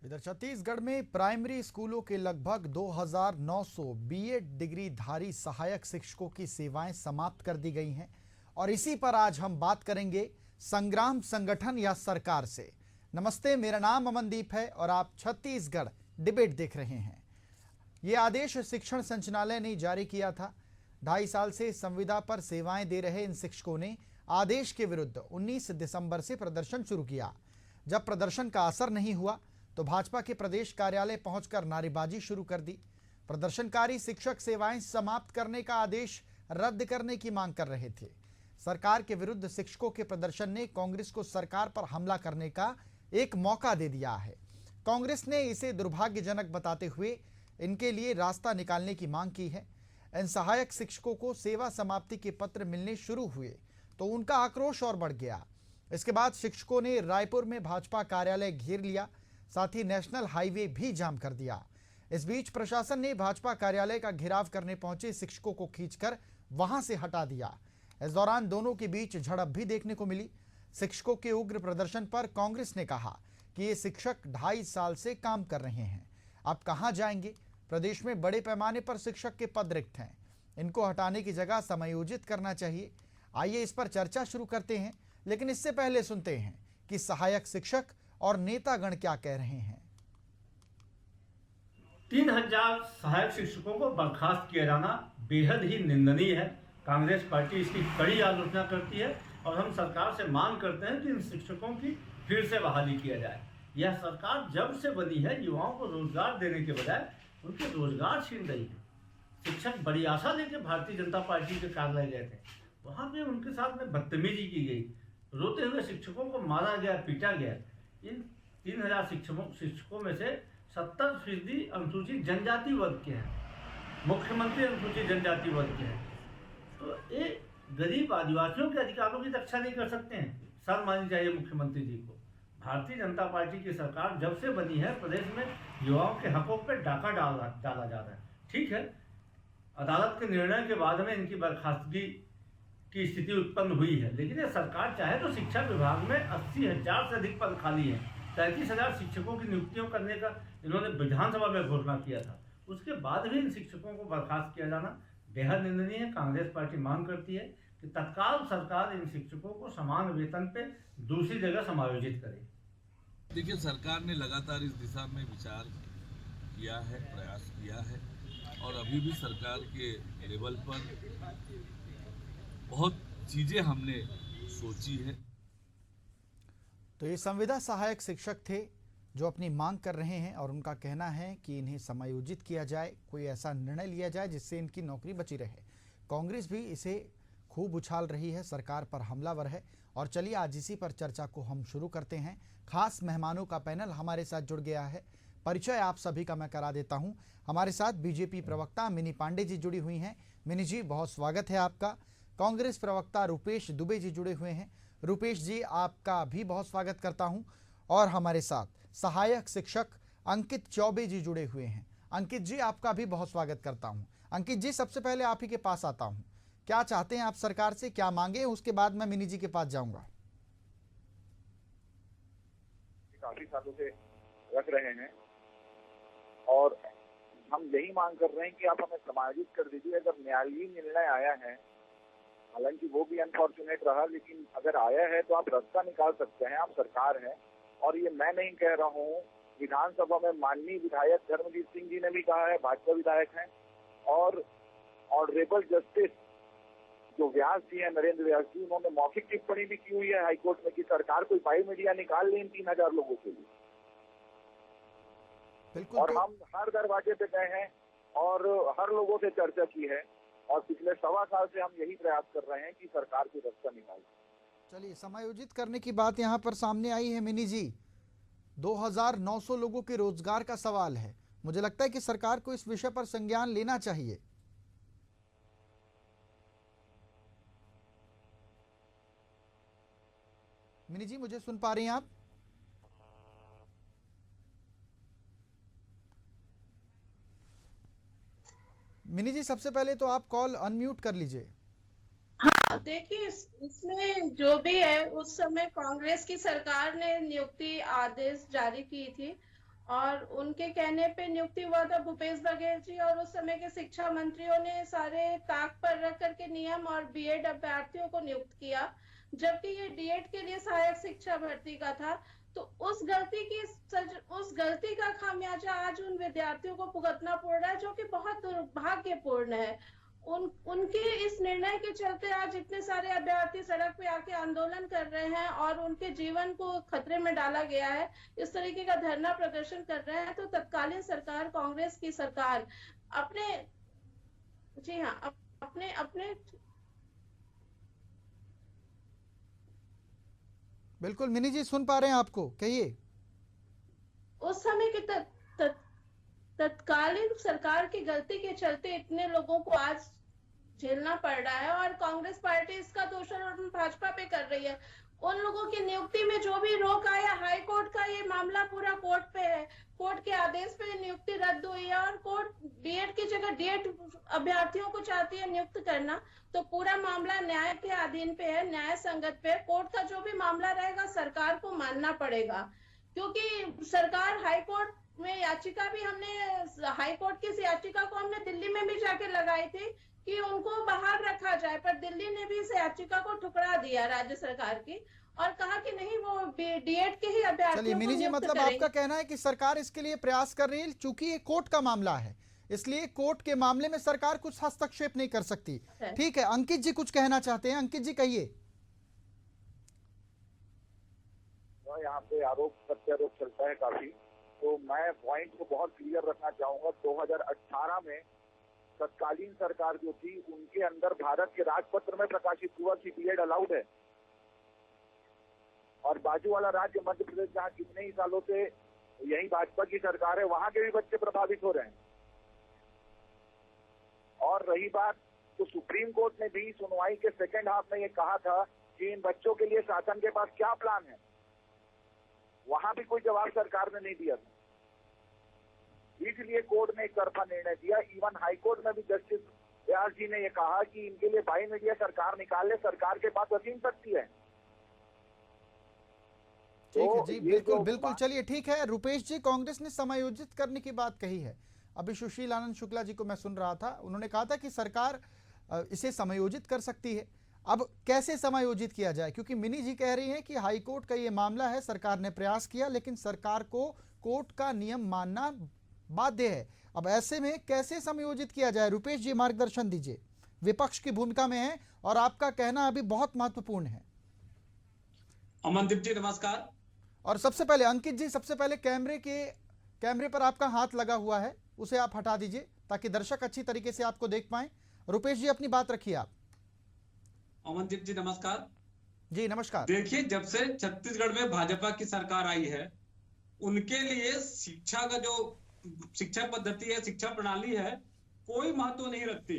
इधर छत्तीसगढ़ में प्राइमरी स्कूलों के लगभग 2,900 बीएड डिग्रीधारी सहायक शिक्षकों की सेवाएं समाप्त कर दी गई हैं और इसी पर आज हम बात करेंगे संग्राम संगठन या सरकार से। नमस्ते, मेरा नाम अमनदीप है और आप छत्तीसगढ़ डिबेट देख रहे हैं। ये आदेश शिक्षण संचालनालय ने जारी किया था। 2.5 साल से संविदा पर सेवाएं दे रहे इन शिक्षकों ने आदेश के विरुद्ध 19 दिसंबर से प्रदर्शन शुरू किया। जब प्रदर्शन का असर नहीं हुआ तो भाजपा के प्रदेश कार्यालय पहुंचकर नारेबाजी शुरू कर दी। प्रदर्शनकारी शिक्षक सेवाएं समाप्त करने का आदेश रद्द करने की मांग कर रहे थे। सरकार के विरुद्ध शिक्षकों के प्रदर्शन ने कांग्रेस को सरकार पर हमला करने का एक मौका दे दिया है। कांग्रेस ने इसे दुर्भाग्यजनक बताते हुए इनके लिए रास्ता निकालने की मांग की है। इन सहायक शिक्षकों को सेवा समाप्ति के पत्र मिलने शुरू हुए तो उनका आक्रोश और बढ़ गया। इसके बाद शिक्षकों ने रायपुर में भाजपा कार्यालय घेर लिया, साथ ही नेशनल हाईवे भी जाम कर दिया। इस बीच प्रशासन ने भाजपा कार्यालय का घेराव करने पहुंचे शिक्षकों को खींचकर वहां से हटा दिया। इस दौरान दोनों के बीच झड़प भी देखने को मिली। शिक्षकों के उग्र प्रदर्शन पर कांग्रेस ने कहा कि ये शिक्षक 2.5 साल से काम कर रहे हैं, अब कहां जाएंगे। प्रदेश में बड़े पैमाने पर शिक्षक के पद रिक्त हैं, इनको हटाने की जगह समायोजित करना चाहिए। आइए इस पर चर्चा शुरू करते हैं, लेकिन इससे पहले सुनते हैं कि सहायक शिक्षक और नेतागण क्या कह रहे हैं। 3,000 सहायक शिक्षकों को बर्खास्त किया जाना बेहद ही निंदनीय है। कांग्रेस पार्टी इसकी कड़ी आलोचना करती है और हम सरकार से मांग करते हैं कि इन शिक्षकों की फिर से बहाली किया जाए। यह सरकार जब से बनी है युवाओं को रोजगार देने के बजाय उनके रोजगार छीन रही है। शिक्षक बड़ी आशा लेकर भारतीय जनता पार्टी के कार्यालय गए थे, वहां पे उनके साथ में बदतमीजी की गई, रोते हुए शिक्षकों को मारा गया, पीटा गया। इन 3,000 शिक्षकों में से 70% अनुसूचित जनजाति वर्ग के हैं। मुख्यमंत्री अनुसूचित जनजाति वर्ग के हैं, तो ये गरीब आदिवासियों के अधिकारों की रक्षा नहीं कर सकते हैं। शर्म माननी चाहिए मुख्यमंत्री जी को। भारतीय जनता पार्टी की सरकार जब से बनी है प्रदेश में युवाओं के हकों पर डाका डाला जा रहा है। ठीक है, अदालत के निर्णय के बाद में इनकी बर्खास्तगी की स्थिति उत्पन्न हुई है, लेकिन ये सरकार चाहे तो शिक्षा विभाग में 80,000 से अधिक पद खाली हैं। 33,000 शिक्षकों की नियुक्तियों करने का इन्होंने विधानसभा में घोषणा किया था, उसके बाद भी इन शिक्षकों को बर्खास्त किया जाना बेहद निंदनीय है। कांग्रेस पार्टी मांग करती है कि तत्काल सरकार इन शिक्षकों को समान वेतन पे दूसरी जगह समायोजित करे। देखिए, सरकार ने लगातार इस दिशा में विचार किया है, प्रयास किया है और अभी भी सरकार के लेवल पर बहुत चीजें हमने सोची है। तो ये संविदा सहायक शिक्षक थे जो अपनी मांग कर रहे हैं और उनका कहना है कि इन्हें समायोजित किया जाए, कोई ऐसा निर्णय लिया जाए जिससे इनकी नौकरी बची रहे। कांग्रेस भी इसे खूब उछाल रही है, सरकार पर हमलावर है। और चलिए आज इसी पर चर्चा को हम शुरू करते हैं। खास मेहमानों का पैनल हमारे साथ जुड़ गया है। परिचय आप सभी का मैं करा देता हूं। हमारे साथ बीजेपी प्रवक्ता मिनी पांडे जी जुड़ी हुई हैं। मिनी जी, बहुत स्वागत है आपका। कांग्रेस प्रवक्ता रूपेश दुबे जी जुड़े हुए हैं। रूपेश जी, आपका भी बहुत स्वागत करता हूं। और हमारे साथ सहायक शिक्षक अंकित चौबे जी जुड़े हुए हैं। अंकित जी, आपका भी बहुत स्वागत करता हूं। अंकित जी, सबसे पहले आप ही के पास आता हूं। क्या चाहते हैं आप सरकार से, क्या मांगे, उसके बाद मैं मिनी जी के पास जाऊंगा। काफी सालों से रख रहे हैं और हम यही मांग कर रहे हैं कि आप हमें समायोजित कर दीजिए। अगर न्यायालयीय निर्णय आया है, हालांकि वो भी अनफॉर्चुनेट रहा, लेकिन अगर आया है तो आप रास्ता निकाल सकते हैं। आप सरकार है और ये मैं नहीं कह रहा हूँ, विधानसभा में माननीय विधायक धर्मजीत सिंह जी ने भी कहा है, भाजपा विधायक हैं, और ऑनरेबल जस्टिस जो व्यास जी है, नरेंद्र व्यास जी, उन्होंने मौखिक टिप्पणी भी की हुई है हाईकोर्ट में कि सरकार कोई बायो मीडिया निकाल ले इन 3,000 लोगों के लिए। और हम हर दरवाजे पे गए हैं और हर लोगों से चर्चा की है और पिछले 1.25 साल से हम यही प्रयास कर रहे हैं कि सरकार की रास्ता निकाले। चलिए, समायोजित करने की बात यहां पर सामने आई है मिनी जी। 2,900 लोगों के रोजगार का सवाल है। मुझे लगता है कि सरकार को इस विषय पर संज्ञान लेना चाहिए। मिनी जी, मुझे सुन पा रही हैं आप? मिनी जी, सबसे पहले तो आप कॉल अनम्यूट कर लीजिए। हाँ, देखिए इसमें जो भी है, उस समय कांग्रेस की सरकार ने नियुक्ति आदेश जारी की थी और उनके कहने पे नियुक्ति हुआ था भूपेश बघेल जी, और उस समय के शिक्षा मंत्रियों ने सारे ताक पर रख करके नियम और बीएड अभ्यर्थियों को नियुक्त किया, जबकि ये डीएड के लिए सहायक शिक्षा भर्ती का था। तो उस गलती का खामियाजा आज उन विद्यार्थियों को भुगतना पड़ रहा है, जो कि बहुत दुर्भाग्यपूर्ण है। उनके इस निर्णय के चलते आज इतने सारे अभ्यर्थी सड़क पे आके आंदोलन कर रहे हैं और उनके जीवन को खतरे में डाला गया है, इस तरीके का धरना प्रदर्शन कर रहे हैं। तो तत्कालीन सरकार, कांग्रेस की सरकार अपने बिल्कुल मिनी जी, सुन पा रहे हैं आपको, कहिए। उस समय के तत्कालीन सरकार की गलती के चलते इतने लोगों को आज झेलना पड़ रहा है, और कांग्रेस पार्टी इसका दोषारोपण भाजपा पे कर रही है। उन लोगों की नियुक्ति में जो भी रोक आया, हाई कोर्ट का ये मामला पूरा कोर्ट पे है, कोर्ट के आदेश पे नियुक्ति रद्द हुई है, और कोर्ट बीएड की जगह डीएड अभ्यर्थियों को चाहती है नियुक्त करना। तो पूरा मामला न्याय के अधीन पे है, न्याय संगत पे। कोर्ट का जो भी मामला रहेगा सरकार को मानना पड़ेगा, क्योंकि सरकार हाई कोर्ट में याचिका भी, हमने हाई कोर्ट की इस याचिका को हमने दिल्ली में भी जाके लगाई थी कि उनको बाहर रखा जाए, पर दिल्ली ने भी इस याचिका को ठुकरा दिया राज्य सरकार की, और कहा कि नहीं, वो डीएड के ही अभ्यर्थियों को चलिए मिनी जी, मतलब आपका कहना है कि सरकार इसके लिए प्रयास कर रही है, चूंकि ये कोर्ट का मामला है इसलिए कोर्ट के मामले में सरकार कुछ हस्तक्षेप नहीं कर सकती। ठीक है, अंकित जी कुछ कहना चाहते हैं, अंकित जी कहिए। यहाँ पे आरोप प्रत्यारोप चलता है काफी, तो मैं पॉइंट को बहुत क्लियर रखना चाहूंगा। 2018 में तत्कालीन सरकार जो थी, उनके अंदर भारत के राजपत्र में प्रकाशित हुआ कि बीएड अलाउड है, और बाजू वाला राज्य मध्य प्रदेश, जहाँ कितने ही सालों से यही भाजपा की सरकार है, वहां के भी बच्चे प्रभावित हो रहे हैं। और रही बात, तो सुप्रीम कोर्ट ने भी सुनवाई के सेकेंड हाफ में ये कहा था कि इन बच्चों के लिए शासन के पास क्या प्लान है, वहां भी कोई जवाब सरकार ने नहीं दिया था, इसलिए कोर्ट ने एक तरफा निर्णय दिया। इवन हाई कोर्ट में भी जस्टिस व्यास जी ने यह कहा कि इनके लिए बाई मीडिया सरकार निकाल ले, सरकार के पास असीम शक्ति है। ठीक है जी, बिल्कुल बिल्कुल। चलिए ठीक है, रुपेश जी, कांग्रेस ने समायोजित करने की बात कही है। अभी सुशील आनंद शुक्ला जी को मैं सुन रहा था, उन्होंने कहा था कि सरकार इसे समायोजित कर सकती है। अब कैसे समायोजित किया जाए, क्योंकि मिनी जी कह रही हैं कि हाई कोर्ट का ये मामला है, सरकार ने प्रयास किया, लेकिन सरकार को कोर्ट का नियम मानना बाध्य है। अब ऐसे में कैसे समायोजित किया जाए, रुपेश जी मार्गदर्शन दीजिए। विपक्ष की भूमिका में है और आपका कहना अभी बहुत महत्वपूर्ण है। अमनदीप जी नमस्कार। और सबसे पहले अंकित जी, सबसे पहले कैमरे पर आपका हाथ लगा हुआ है, उसे आप हटा दीजिए ताकि दर्शक अच्छी तरीके से आपको देख पाएं। रुपेश जी अपनी बात रखिए आप। अमनदीप जी नमस्कार। जी नमस्कार। देखिए, जब से छत्तीसगढ़ में भाजपा की सरकार आई है, उनके लिए शिक्षा का जो शिक्षा पद्धति है, शिक्षा प्रणाली है, कोई महत्व नहीं रखती।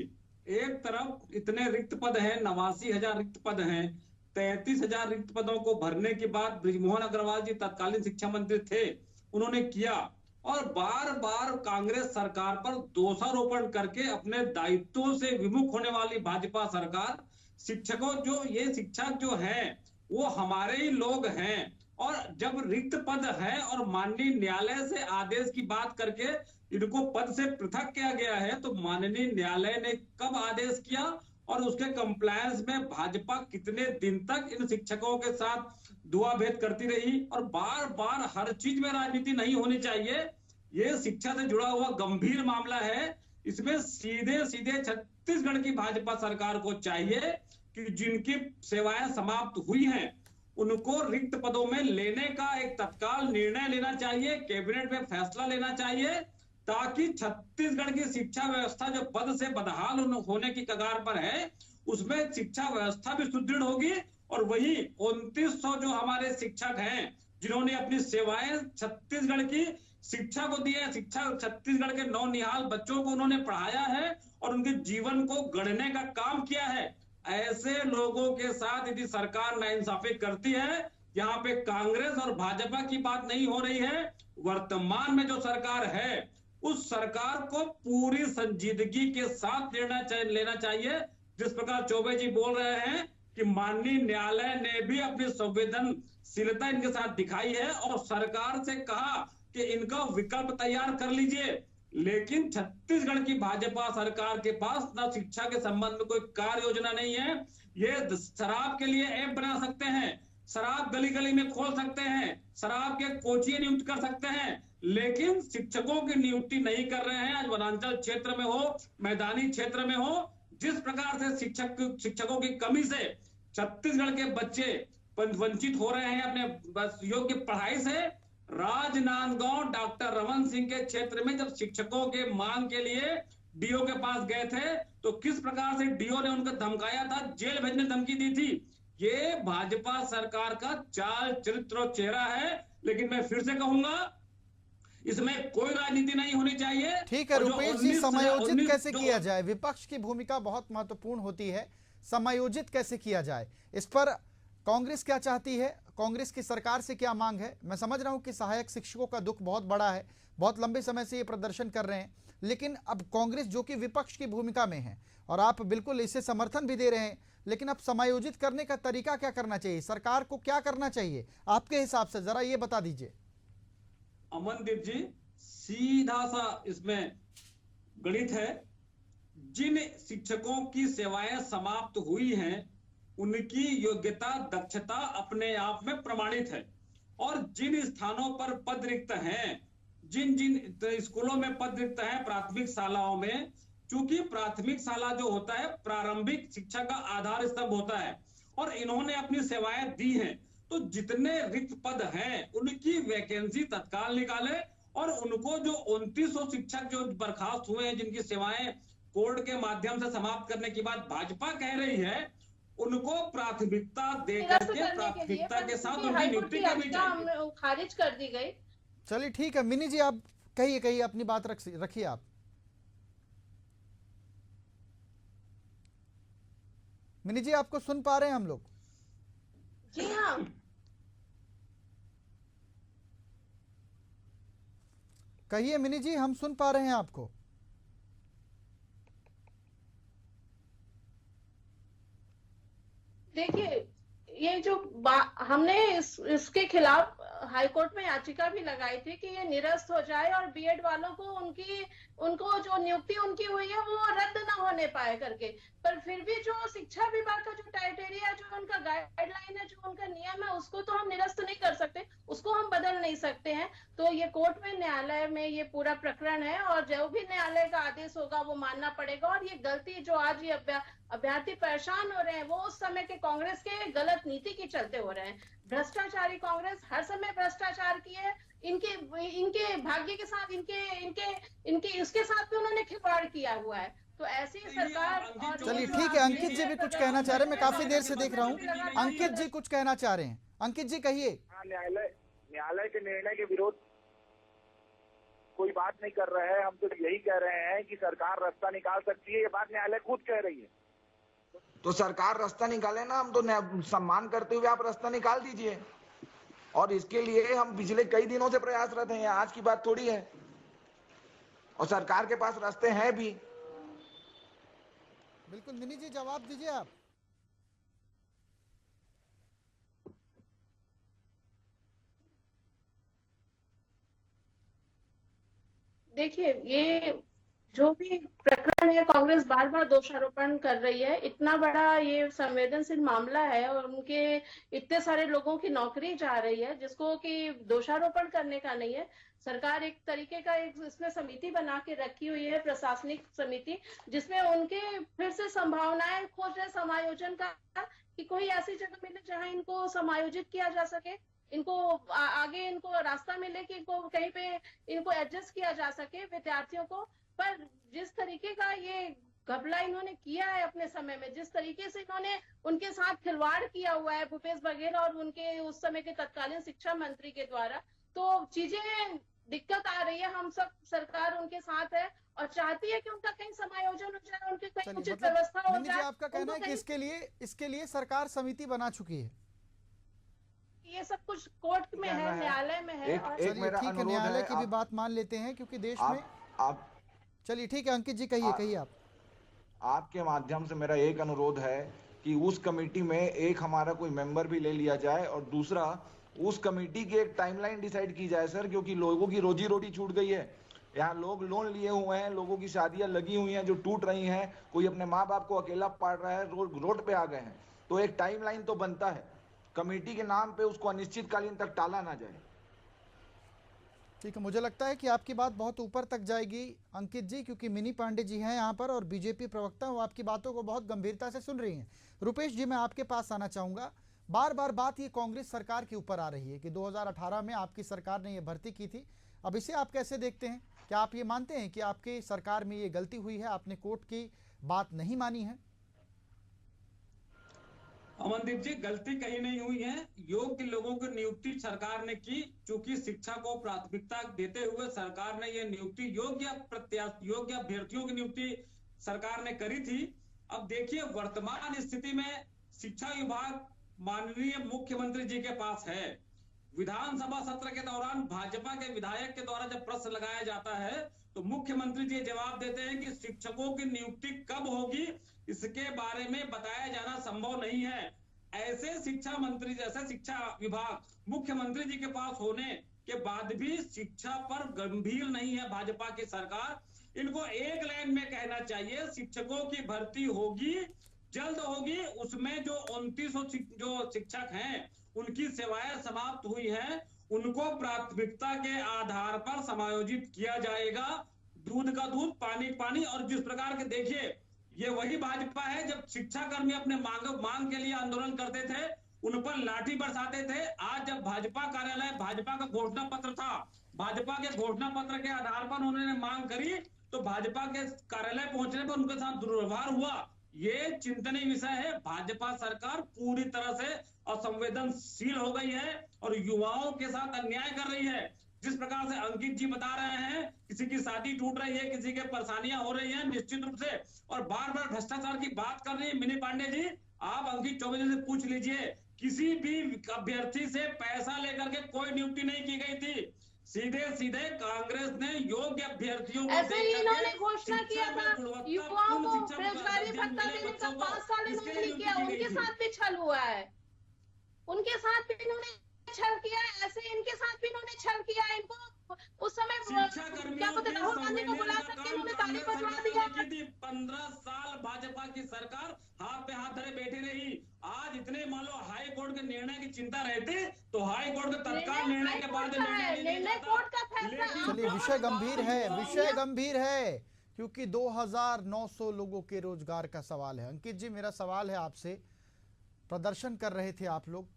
एक तरफ इतने रिक्त पद हैं, 89,000 रिक्त पद हैं, 33,000 रिक्त पदों को भरने के बाद बृजमोहन अग्रवाल जी तत्कालीन शिक्षा मंत्री थे, उन्होंने किया, और बार बार कांग्रेस सरकार पर दोषारोपण करके अपने दायित्वों से विमुख होने वाली भाजपा सरकार, शिक्षकों जो ये शिक्षक जो है वो हमारे ही लोग हैं, और जब रिक्त पद है और माननीय न्यायालय से आदेश की बात करके इनको पद से पृथक किया गया है, तो माननीय न्यायालय ने कब आदेश किया और उसके कंप्लायंस में भाजपा कितने दिन तक इन शिक्षकों के साथ दुआ भेद करती रही। और बार बार हर चीज में राजनीति नहीं होनी चाहिए, ये शिक्षा से जुड़ा हुआ गंभीर मामला है। इसमें सीधे सीधे छत्तीसगढ़ की भाजपा सरकार को चाहिए कि जिनकी सेवाएं समाप्त हुई हैं उनको रिक्त पदों में लेने का एक तत्काल निर्णय लेना चाहिए, कैबिनेट में फैसला लेना चाहिए, ताकि छत्तीसगढ़ की शिक्षा व्यवस्था जो पद से बदहाल होने की कगार पर है, उसमें शिक्षा व्यवस्था भी सुदृढ़ होगी। और वही 2900 जो हमारे शिक्षक हैं जिन्होंने अपनी सेवाएं छत्तीसगढ़ की शिक्षा को दी है, शिक्षा छत्तीसगढ़ के नौनिहाल बच्चों को उन्होंने पढ़ाया है और उनके जीवन को गढ़ने का काम किया है, ऐसे लोगों के साथ यदि सरकार नाइंसाफी करती है, यहाँ पे कांग्रेस और भाजपा की बात नहीं हो रही है, वर्तमान में जो सरकार है उस सरकार को पूरी संजीदगी के साथ लेना चाहिए। जिस प्रकार चौबे जी बोल रहे हैं कि माननीय न्यायालय ने भी अपनी संवेदनशीलता इनके साथ दिखाई है और सरकार से कहा कि इनका विकल्प तैयार कर लीजिए। लेकिन छत्तीसगढ़ की भाजपा सरकार के पास ना शिक्षा के संबंध में कोई कार्य योजना नहीं है। ये शराब के लिए ऐप बना सकते हैं, शराब गली गली में खोल सकते हैं, शराब के कोचिए नियुक्त कर सकते हैं, लेकिन शिक्षकों की नियुक्ति नहीं कर रहे हैं। आज वनांचल क्षेत्र में हो, मैदानी क्षेत्र में हो, जिस प्रकार से शिक्षकों की कमी से छत्तीसगढ़ के बच्चे वंचित हो रहे हैं अपने योग्य पढ़ाई से। राजनांदगांव डॉक्टर रमन सिंह के क्षेत्र में जब शिक्षकों के मांग के लिए डीओ के पास गए थे तो किस प्रकार से डीओ ने उनको धमकाया था, जेल भेजने धमकी दी थी। ये भाजपा सरकार का चाल चरित्र और चेहरा है। लेकिन मैं फिर से कहूंगा, इसमें कोई राजनीति नहीं होनी चाहिए। ठीक है रुपेश जी, समायोजित कैसे किया जाए? विपक्ष की भूमिका बहुत महत्वपूर्ण होती है, समायोजित कैसे किया जाए इस पर कांग्रेस क्या चाहती है, कांग्रेस की सरकार से क्या मांग है? मैं समझ रहा हूं कि सहायक शिक्षकों का दुख बहुत बड़ा है, बहुत लंबे समय से ये प्रदर्शन कर रहे हैं, लेकिन अब कांग्रेस जो कि विपक्ष की भूमिका में है और आप बिल्कुल इसे समर्थन भी दे रहे हैं, लेकिन अब समायोजित करने का तरीका क्या करना चाहिए? सरकार को क्या करना चाहिए आपके हिसाब से, जरा ये बता दीजिए। अमनदीप जी, सीधा सा इसमें गणित है। जिन शिक्षकों की सेवाएं समाप्त हुई हैं उनकी योग्यता दक्षता अपने आप में प्रमाणित है, और जिन स्थानों पर पद रिक्त हैं, जिन जिन स्कूलों में पद रिक्त हैं प्राथमिक शालाओं में, चूंकि प्राथमिक शाला जो होता है प्रारंभिक शिक्षा का आधार स्तंभ होता है और इन्होंने अपनी सेवाएं दी हैं, तो जितने रिक्त पद हैं उनकी वैकेंसी तत्काल निकाले और उनको जो 2900 शिक्षक जो बर्खास्त हुए हैं, जिनकी सेवाएं कोर्ट के माध्यम से समाप्त करने की बात भाजपा कह रही है, उनको प्राथमिकता देकर के प्राथमिकता के साथ उनकी नियुक्ति करनी चाहिए। खारिज कर दी गई। चलिए ठीक है, मिनी जी आप कहिए अपनी बात रखिए आप। मिनी जी आपको सुन पा रहे हैं हम लोग? जी हाँ, कहिए मिनी जी, हम सुन पा रहे हैं आपको। देखिए ये जो हमने इसके खिलाफ हाईकोर्ट में याचिका भी लगाई थी कि ये निरस्त हो जाए और बीएड वालों को उनको जो नियुक्ति उनकी हुई है वो रद्द ना होने पाए करके। पर फिर भी जो शिक्षा विभाग का जो क्राइटेरिया, जो उनका गाइडलाइन है, जो उनका नियम है, उसको तो हम निरस्त नहीं कर सकते, उसको हम बदल नहीं सकते हैं। तो ये कोर्ट में, न्यायालय में ये पूरा प्रकरण है और जो भी न्यायालय का आदेश होगा वो मानना पड़ेगा। और ये गलती जो आज ये अभ्यर्थी परेशान हो रहे हैं वो उस समय के कांग्रेस के गलत नीति के चलते हो रहे हैं। भ्रष्टाचारी कांग्रेस हर समय भ्रष्टाचार की है, इनके भाग्य के साथ, इनके उसके साथ भी उन्होंने खिलवाड़ किया हुआ है। तो ऐसी सरकार। चलिए ठीक है, अंकित जी भी कुछ कहना चाह रहे हैं, मैं काफी देर से देख रहा हूँ। अंकित जी कुछ कहना चाह रहे हैं, अंकित जी कहिए। न्यायालय के निर्णय के विरोध कोई बात नहीं कर रहे हैं, हम तो यही कह रहे हैं कि सरकार रास्ता निकाल सकती है, ये बात न्यायालय खुद कह रही है। तो सरकार रास्ता निकाले ना, हम तो सम्मान करते हुए आप रास्ता निकाल दीजिए, और इसके लिए हम पिछले कई दिनों से प्रयासरत हैं, आज की बात थोड़ी है, और सरकार के पास रास्ते हैं भी। बिल्कुल मिनी जी जवाब दीजिए आप। देखिए ये जो भी प्रकरण है, कांग्रेस बार बार दोषारोपण कर रही है। इतना बड़ा ये संवेदनशील मामला है और उनके इतने सारे लोगों की नौकरी जा रही है जिसको कि दोषारोपण करने का नहीं है। सरकार एक तरीके का एक इसमें समिति बना के रखी हुई है, प्रशासनिक समिति, जिसमें उनके फिर से संभावनाएं खोज रहे समायोजन का, कि कोई ऐसी जगह मिले जहां इनको समायोजित किया जा सके, इनको आगे इनको रास्ता मिले कि इनको कहीं पे इनको एडजस्ट किया जा सके विद्यार्थियों को। पर जिस तरीके का ये घपला इन्होंने किया है अपने समय में, जिस तरीके से इन्होंने उनके साथ खिलवाड़ किया हुआ है भूपेश बघेल और उनके उस समय के तत्कालीन शिक्षा मंत्री के द्वारा, तो चीजें दिक्कत आ रही है। हम सब, सरकार उनके साथ है और चाहती है कि उनका कहीं समायोजन हो जाए, उनकी कहीं उचित व्यवस्था हो जाए। आपका कहना है कि इसके लिए सरकार समिति बना चुकी है? ये सब कुछ कोर्ट में है, न्यायालय में है। एक मेरा अनुरोध है, न्यायालय की भी बात मान लेते हैं क्योंकि देश में आप चलिए ठीक है अंकित जी कहिए आप। आपके माध्यम से मेरा एक अनुरोध है कि उस कमेटी में एक हमारा कोई मेंबर भी ले लिया जाए, और दूसरा उस कमेटी की एक टाइमलाइन डिसाइड की जाए सर, क्योंकि लोगों की रोजी रोटी छूट गई है। यहाँ लोग लोन लिए हुए हैं, लोगों की शादियां लगी हुई हैं जो टूट रही हैं, कोई अपने माँ बाप को अकेला पाल रहा है, रोड पे आ गए हैं। तो एक टाइमलाइन तो बनता है, कमेटी के नाम पे उसको अनिश्चितकालीन तक टाला ना जाए। ठीक है, मुझे लगता है कि आपकी बात बहुत ऊपर तक जाएगी अंकित जी, क्योंकि मिनी पांडे जी हैं यहाँ पर और बीजेपी प्रवक्ता, वो आपकी बातों को बहुत गंभीरता से सुन रही हैं। रुपेश जी, मैं आपके पास आना चाहूँगा। बार बार बात ये कांग्रेस सरकार के ऊपर आ रही है कि 2018 में आपकी सरकार ने ये भर्ती की थी। अब इसे आप कैसे देखते हैं? क्या आप ये मानते हैं कि आपकी सरकार में ये गलती हुई है, आपने कोर्ट की बात नहीं मानी है? अमनदीप जी, गलती कहीं नहीं हुई है। योग्य लोगों की नियुक्ति सरकार ने की। चूंकि शिक्षा को प्राथमिकता देते हुए सरकार ने यह नियुक्ति योग्य अभ्यर्थियों की नियुक्ति सरकार ने करी थी। अब देखिए, वर्तमान स्थिति में शिक्षा विभाग माननीय मुख्यमंत्री जी के पास है। विधानसभा सत्र के दौरान भाजपा के विधायक के द्वारा जब प्रश्न लगाया जाता है तो मुख्यमंत्री जी जवाब देते हैं कि शिक्षकों की नियुक्ति कब होगी इसके बारे में बताया जाना संभव नहीं है। ऐसे शिक्षा मंत्री जैसे शिक्षा विभाग मुख्यमंत्री जी के पास होने के बाद भी शिक्षा पर गंभीर नहीं है भाजपा की सरकार। इनको एक लाइन में कहना चाहिए, शिक्षकों की भर्ती होगी, जल्द होगी। उसमें जो 2900 जो शिक्षक हैं उनकी सेवाएं समाप्त हुई हैं, उनको प्राथमिकता के आधार पर समायोजित किया जाएगा। दूध का दूध, पानी पानी। और जिस प्रकार के देखिए, ये वही भाजपा है जब शिक्षा कर्मी अपने मांग के लिए आंदोलन करते थे उन पर लाठी बरसाते थे। आज जब भाजपा कार्यालय, भाजपा का घोषणा पत्र था, भाजपा के घोषणा पत्र के आधार पर उन्होंने मांग करी तो भाजपा के कार्यालय पहुंचने पर उनके साथ दुर्व्यवहार हुआ। ये चिंतनीय विषय है। भाजपा सरकार पूरी तरह से असंवेदनशील हो गई है और युवाओं के साथ अन्याय कर रही है। जिस प्रकार से अंकित जी बता रहे हैं, किसी की शादी टूट रही है, किसी के परेशानियां हो रही हैं निश्चित रूप से, और बार बार भ्रष्टाचार की बात कर रही है मिनी पांडे जी। आप अंकित चौबे जी से पूछ लीजिए, किसी भी अभ्यर्थी से पैसा लेकर के कोई नियुक्ति नहीं की गई थी। सीधे सीधे कांग्रेस ने योग्य अभ्यर्थियों को ऐसे ही इन्होंने घोषणा किया था युवाओं को बेरोजगारी भत्ता देने का 5 साल इन्होंने नहीं किया, उनके साथ भी छल हुआ है, उनके साथ भी इन्होंने छल किया है। ऐसे इनके साथ भी इन्होंने छल किया है। इनको उस समय क्या पता राहुल गांधी को बुला करके इन्होंने ताली बजवा दिया। 15 साल भाजपा की सरकार हाथ पे हाथ धरे बैठी रही। आज इतने मान लो हाई कोर्ट के निर्णय की चिंता रहती तो हाई कोर्ट के तत्काल निर्णय के बाद निर्णय कोर्ट का फैसला। चलिए, विषय गंभीर है, विषय गंभीर है, क्योंकि 2900 लोगों के रोजगार का सवाल है। अंकित जी, मेरा सवाल है आपसे, प्रदर्शन कर रहे थे आप लोग,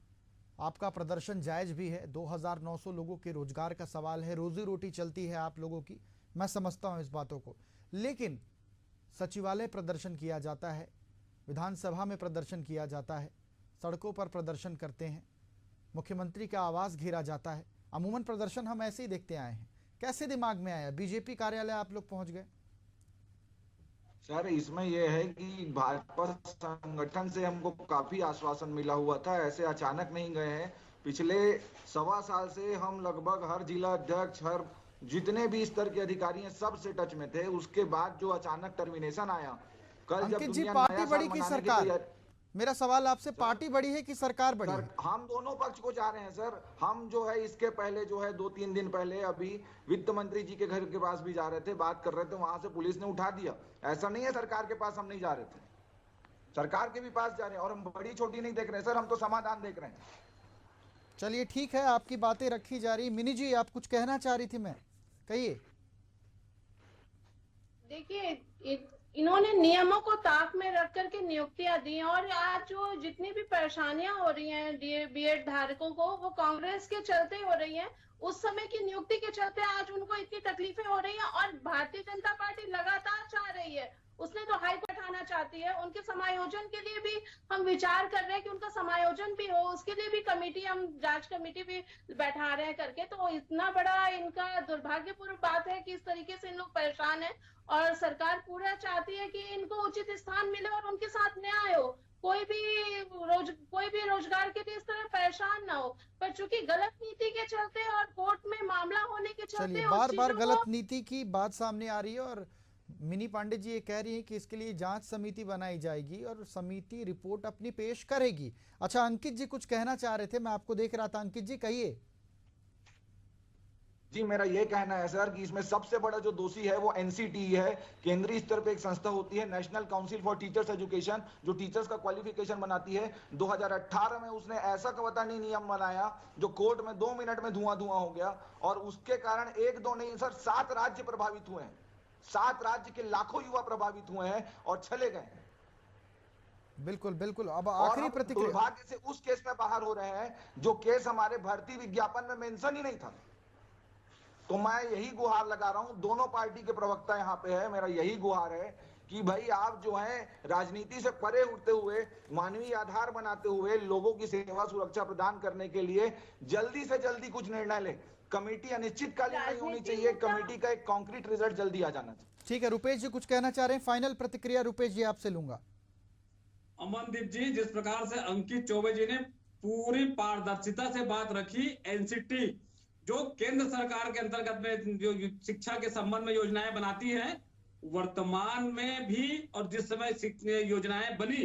आपका प्रदर्शन जायज भी है, 2900 लोगों के रोजगार का सवाल है, रोजी रोटी चलती है आप लोगों की, मैं समझता हूं इस बातों को। लेकिन सचिवालय प्रदर्शन किया जाता है, विधानसभा में प्रदर्शन किया जाता है, सड़कों पर प्रदर्शन करते हैं, मुख्यमंत्री का आवास घेरा जाता है। अमूमन प्रदर्शन हम ऐसे ही देखते आए हैं। कैसे दिमाग में आया, बीजेपी कार्यालय आप लोग पहुंच गए? सर, इसमें यह है कि भाजपा संगठन से हमको काफी आश्वासन मिला हुआ था, ऐसे अचानक नहीं गए हैं। पिछले 1.25 साल से हम लगभग हर जिला अध्यक्ष, हर जितने भी स्तर के अधिकारी हैं, सबसे टच में थे। उसके बाद जो अचानक टर्मिनेशन आया, कल जब अंकित जी, दुनिया पार्टी नया बड़ी साल की मनाने की सरकार, तैयारी, मेरा सवाल आपसे, पार्टी बड़ी है कि सरकार बड़ी है? हम दोनों पक्ष को चाह रहे हैं सर। हम जो है इसके पहले जो है 2-3 दिन पहले अभी वित्त मंत्री जी के घर के पास भी जा रहे थे, बात कर रहे थे, वहां से पुलिस ने उठा दिया। ऐसा नहीं है सरकार के पास हम नहीं जा रहे थे, सरकार के भी पास जा रहे हैं। और हम बड़ी छोटी नहीं देख रहे सर, हम तो समाधान देख रहे हैं। चलिए ठीक है, आपकी बातें रखी जा रही। मिनी जी, आप कुछ कहना चाह रही थी, मैं कहिए। देखिए, इन्होंने नियमों को ताक में रख करके नियुक्तियां दी और आज जो जितनी भी परेशानियां हो रही हैं बीएड धारकों को, वो कांग्रेस के चलते हो रही हैं। उस समय की नियुक्ति के चलते आज उनको इतनी तकलीफें हो रही हैं और भारतीय जनता पार्टी लगातार चाह रही है, उसने तो हाई कोर्ट आना चाहती है, उनके समायोजन के लिए भी हम विचार कर रहे हैं कि उनका समायोजन भी हो, उसके लिए भी कमेटी, हम जांच कमेटी भी बैठा रहे हैं करके। तो इतना बड़ा इनका दुर्भाग्यपूर्ण बात है कि इस तरीके से इन लोग परेशान है और सरकार पूरा चाहती है कि इनको उचित स्थान मिले और उनके साथ न्याय हो, कोई भी रोजगार के लिए इस तरह परेशान ना हो। पर चूंकि गलत नीति के चलते और कोर्ट में मामला होने के चलते, चलिए, बार बार गलत नीति की बात सामने आ रही है और मिनी पांडे जी ये कह रही हैं कि इसके लिए जांच समिति बनाई जाएगी और समिति रिपोर्ट अपनी पेश करेगी। अच्छा, अंकित जी कुछ कहना चाह रहे थे, मैं आपको देख रहा था। अंकित जी कहिए। जी, मेरा ये कहना है सर कि इसमें सबसे बड़ा जो दोषी है वो एनसीटी है। केंद्रीय स्तर पे एक संस्था होती है, national council for teachers education, जो टीचर्स का क्वालिफिकेशन बनाती है। 2018 में उसने ऐसा कवतानी नियम बनाया जो कोर्ट में 2 मिनट में धुआं धुआं हो गया, और उसके कारण 1-2 नहीं सर 7 राज्य प्रभावित हुए हैं। 7 राज्य के लाखों युवा प्रभावित हुए हैं और चले गए हैं। बिल्कुल बिल्कुल। अब और आखिरी हम प्रतिक्रिया। दुर्भाग्य से उस केस में बाहर हो रहे हैं जो केस हमारे भर्ती विज्ञापन में मेंशन ही नहीं था। तो मैं यही गुहार लगा रहा हूं, दोनों पार्टी के प्रवक्ता यहां पे है, मेरा यही गुहार है कि भाई आप जो है राजनीति से परे उठते हुए, मानवीय आधार बनाते हुए लोगों की सेवा सुरक्षा प्रदान करने के लिए जल्दी से जल्दी कुछ निर्णय लें। कमेटी अनिश्चितकालीन नहीं होनी चाहिए, कमेटी का एक कॉन्क्रीट रिजल्ट जल्दी आ जाना चाहिए। ठीक है, रुपेश जी कुछ कहना चाह रहे हैं, फाइनल प्रतिक्रिया रुपेश जी आपसे लूंगा। अमनदीप जी, जिस प्रकार से अंकित चौबे जी ने पूरी पारदर्शिता से बात रखी, एनसीटी जो केंद्र सरकार के अंतर्गत में जो शिक्षा के संबंध में योजनाएं बनाती है, वर्तमान में भी और जिस समय योजनाएं बनी,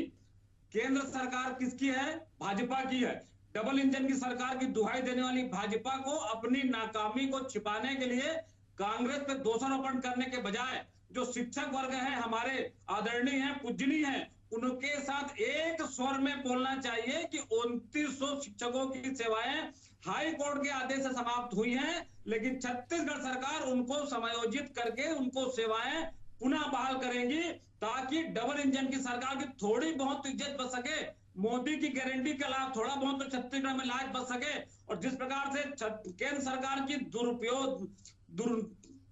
केंद्र सरकार किसकी है? भाजपा की है। डबल इंजन की सरकार की दुहाई देने वाली भाजपा को अपनी नाकामी को छिपाने के लिए कांग्रेस पे दोषारोपण करने के बजाय जो शिक्षक वर्ग है, हमारे आदरणीय है, पूजनीय है, उनके साथ एक स्वर में बोलना चाहिए कि 2900 शिक्षकों की सेवाएं हाई कोर्ट के आदेश से समाप्त हुई हैं, लेकिन छत्तीसगढ़ सरकार उनको समायोजित करके उनको सेवाएं पुनः बहाल करेंगी, ताकि डबल इंजन की सरकार की थोड़ी बहुत इज्जत बच सके, मोदी की गारंटी का लाभ थोड़ा बहुत तो छत्तीसगढ़ में लाज बच सके। और जिस प्रकार से केंद्र सरकार की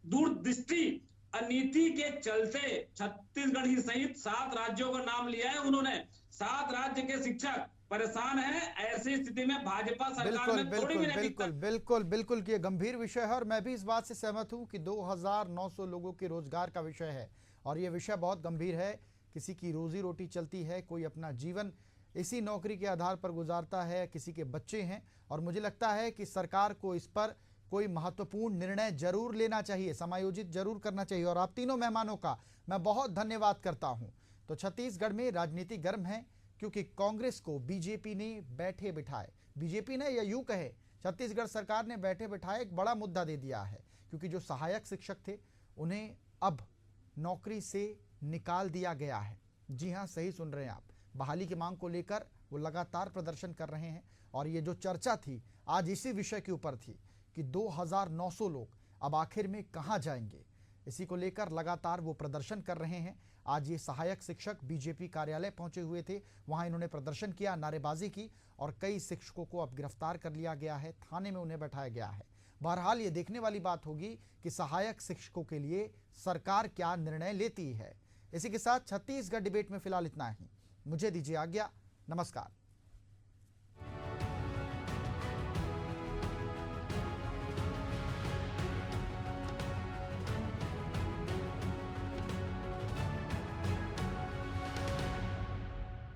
दूरदृष्टि नीति के चलते छत्तीसगढ़ ही सहित 7 राज्यों का नाम लिया है उन्होंने, 7 राज्य के शिक्षक परेशान है। ऐसी स्थिति में भाजपा सरकार में थोड़ी भी बिल्कुल बिल्कुल बिल्कुल कि ये गंभीर विषय है और मैं भी इस बात से सहमत हूं कि 2900 लोगों के रोजगार का विषय है और ये विषय बहुत गंभीर है। किसी की रोजी रोटी चलती है, कोई अपना जीवन इसी नौकरी के आधार पर गुजारता है, किसी के बच्चे हैं, और मुझे लगता है कि सरकार को इस पर कोई महत्वपूर्ण निर्णय जरूर लेना चाहिए, समायोजित जरूर करना चाहिए। और आप तीनों मेहमानों का मैं बहुत धन्यवाद करता हूं। तो छत्तीसगढ़ में राजनीति गर्म है क्योंकि कांग्रेस को बीजेपी ने बैठे बिठाए, बीजेपी ने या यूं कहे छत्तीसगढ़ सरकार ने बैठे बिठाए एक बड़ा मुद्दा दे दिया है, क्योंकि जो सहायक शिक्षक थे उन्हें अब नौकरी से निकाल दिया गया है। जी हाँ, सही सुन रहे हैं आप, बहाली की मांग को लेकर वो लगातार प्रदर्शन कर रहे हैं। और ये जो चर्चा थी आज इसी विषय के ऊपर थी कि 2900 लोग अब आखिर में कहां जाएंगे, इसी को लेकर लगातार वो प्रदर्शन कर रहे हैं। आज ये सहायक शिक्षक बीजेपी कार्यालय पहुंचे हुए थे, वहां इन्होंने प्रदर्शन किया, नारेबाजी की और कई शिक्षकों को अब गिरफ्तार कर लिया गया है, थाने में उन्हें बैठाया गया है। बहरहाल ये देखने वाली बात होगी कि सहायक शिक्षकों के लिए सरकार क्या निर्णय लेती है। इसी के साथ छत्तीसगढ़ डिबेट में फिलहाल इतना ही। मुझे दीजिए आज्ञा, नमस्कार।